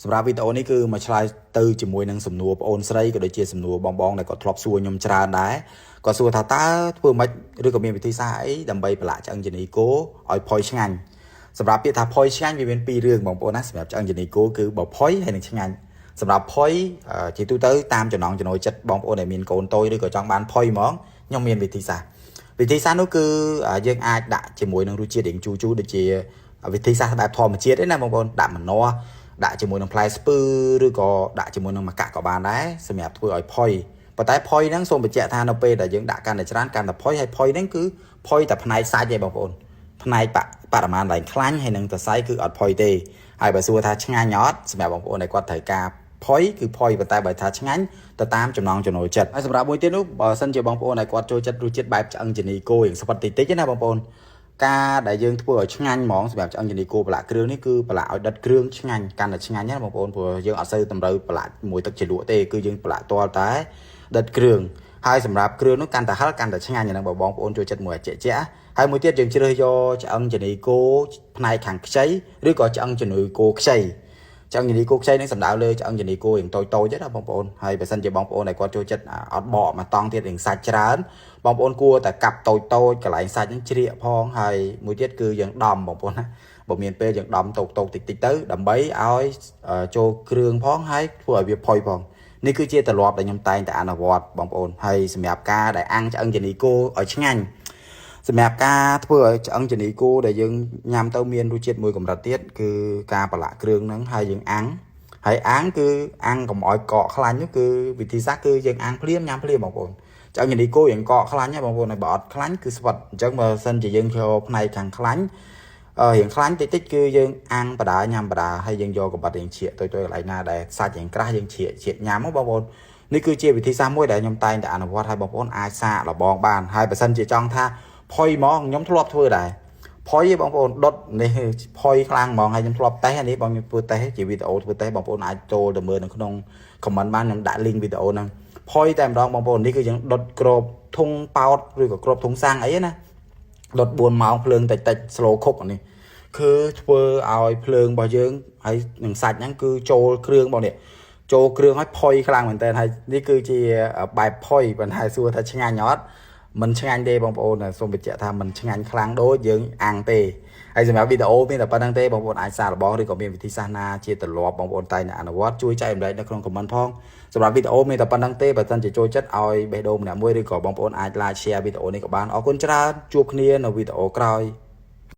សម្រាប់វីដេអូនេះគឺមកឆ្លើយទៅជាមួយនឹងសំណួរបងអូនស្រីក៏ដូចជាសំណួរបងដែលគាត់ធ្លាប់សួរខ្ញុំច្រើនដែរគាត់សួរថាតើធ្វើម៉េចឬក៏មានវិធីសាស្ត្រអីដើម្បីប្រឡាក់ឆ្អឹងជំនីគោឲ្យផុយឆ្ងាញ់សម្រាប់ពាក្យថាផុយឆ្ងាញ់វាមានពីររឿងបងប្អូនណាសម្រាប់ឆ្អឹងជំនីគោគឺបើផុយហើយនឹងឆ្ងាញ់សម្រាប់ផុយជាទូទៅតាមចំណង់ចំណូលចិត្តបងប្អូនដែលមានកូនតូចឬក៏ចង់បានផុយហ្មងខ្ញុំមានវិធីសាស្ត្រនោះគឺយើងអាចដាក់ជាមួយនឹងរសជាតិរៀងជូរដូចជាវិធីសាស្ត្របែបធម្មជាតិទេណាបងប្អូនដាក់ម្នាស់ដាក់ជាមួយនឹងផ្លែស្ពឺឬក៏ដាក់ជាមួយនឹងម្កាក់ក៏បានដែរសម្រាប់ធ្វើឲ្យផុយប៉ុន្តែផុយហ្នឹងសូមបញ្ជាក់ថានៅពេលដែលយើងដាក់កាន់តែច្រើនកាន់តែផុយហើយផុយហ្នឹងគឺផុយតែផ្នែកសាច់ទេបងប្អូនផ្នែកបរិមាណឡើងខ្លាញ់ហើយនឹងសរសៃគឺអត់ផុយទេហើយបើសួរថាឆ្ងាញ់អត់សម្រាប់បងប្អូនដែលគាត់ត្រូវការផុយគឺផុយប៉ុន្តែបើថាឆ្ងាញ់ទៅតាមចំណង់ចំណូលចិត្តហើយសម្រាប់មួយទៀតនោះបើសិនជាបងប្អូនដែលគាត់ចូលចិត្តរសជាតិបែបឆ្អឹងជំនីគោរៀងស្វិតតិចៗណាបងប្អូនការដែលយើងធ្វើឲ្យឆ្ងាញ់ហ្មងសម្រាប់ឆ្អឹងជំនីគោប្រឡាក់គ្រឿងនេះគឺប្រឡាក់ឲ្យដិតគ្រឿងឆ្ងាញ់កាន់តែឆ្ងាញ់ណាបងប្អូនព្រោះយើងអត់សូវតម្រូវប្រឡាក់មួយទឹកជ្រលក់ទេគឺយើងប្រឡាក់ទាល់តែដិតគ្រឿងហើយសម្រាប់គ្រឿងនោះកាន់តែហឹរកាន់តែឆ្ងាញ់ហ្នឹងបងប្អូនចូលចិត្តមួយអាជាហើយមួយទៀតយើងជ្រើសយកឆ្អឹងជំនីគោផ្នែកខាងខ្ចីឬក៏ឆ្អឹងជំនីគោខ្ចីឆ្អឹងជំនីគោខ្ចីនេះសំដៅលើឆ្អឹងជំនីគោរៀងតូចទេណាបងប្អូនហើយបើសិនជាបងប្អូនដែលគាត់ចូលចិត្តអត់បកមកតង់ទៀតរៀងសាច់ច្រើនបងប្អូនគួរតែកាប់តូចកន្លែងសាច់ហ្នឹងជ្រៀកផងហើយមួយទៀតគឺយើងដំបងប្អូនណាបើមានពេលយើងដំតូកតិចទៅដើម្បីឲ្យចូលគ្រឿងផងហើយធ្វើឲ្យវាផុយផងនេះគឺជាទម្លាប់ដែលខ្ញុំតែងតែអនុវត្តបងប្អូនហើយសម្រាប់ការដែលអាំងឆ្អឹងជំនីគោឲ្យឆ្ងាញ់សម្រាប់ការធ្វើឲ្យឆ្អឹងជំនីគោដែលយើងញ៉ាំទៅមានរសជាតិមួយកម្រិតទៀតគឺការប្រឡាក់គ្រឿងហ្នឹងហើយយើងអាំងហើយអាំងគឺអាំងកុំឲ្យកកខ្លាញ់នោះគឺវិធីសាស្ត្រគឺយើងអាំងភ្លាមញ៉ាំភ្លាមបងប្អូនឆ្អឹងជំនីគោរៀងកកខ្លាញ់ហ្នឹងបងប្អូនហើយបើអត់ខ្លាញ់គឺស្វិតអញ្ចឹងបើសិនជាយើងយកផ្នែកខាងខ្លាញ់រៀងខ្លាញ់តិចគឺយើងអាំងបដាញ៉ាំបដាហើយយើងយកកបាត់រៀងឈៀកទៅកន្លែងណាដែលសាច់រៀងក្រាស់យើងឈៀកញ៉ាំបងប្អូននេះគឺជាវិធីសាស្ត្រមួយដែលខ្ញុំតែងតែអនុវត្តឲ្យបងប្អូនអាចសាកល្បងបានហើយបើសិនជាចង់ថាផុយហ្មងខ្ញុំធ្លាប់ធ្វើដែរផុយបងប្អូនដុតនេះផុយខ្លាំងហ្មងហើយខ្ញុំធ្លាប់តេស្តនេះបងខ្ញុំធ្វើតេស្តជាវីដេអូធ្វើតេស្តបងប្អូនអាចចូលទៅមើលនៅក្នុង comment បានខ្ញុំដាក់ link វីដេអូហ្នឹងផុយតែម្ដងបងប្អូននេះគឺយើងដុតក្របធុងប៉ោតឬក៏ក្របធុងសាំងអីណាដុត4ម៉ោងភ្លើងតិច slow cook នេះគឺធ្វើឲ្យភ្លើងរបស់យើងហើយនឹងសាច់ហ្នឹងគឺចូលគ្រឿងបងនេះចូលគ្រឿងឲ្យផុយខ្លាំងមែនតើហើយនេះគឺជាបែបផុយប៉ុន្តែសួរថាឆ្ងាញ់អត់មិនឆ្ងាញ់ទេបងប្អូនសូមបញ្ជាក់ថាមិនឆ្ងាញ់ខ្លាំងដូចយើងអាំងទេហើយសម្រាប់វីដេអូមានតែប៉ុណ្្នឹងទេបងប្អូនអាចសាកល្បងឬក៏មានវិធីសាស្ត្រណាជាទម្លាប់បងប្អូនតែងតែអនុវត្តជួយចែកម្លែកនៅក្នុង comment ផងសម្រាប់វីដេអូមានតែប៉ុណ្្នឹងទេបើសិនជាចូលចិត្តឲ្យបេះដូងម្នាក់មួយឬក៏បងប្អូនអាច like share វីដេអូនេះក៏បានអរគុណច្រើនជួបគ្នានៅវីដេអូក្រោយ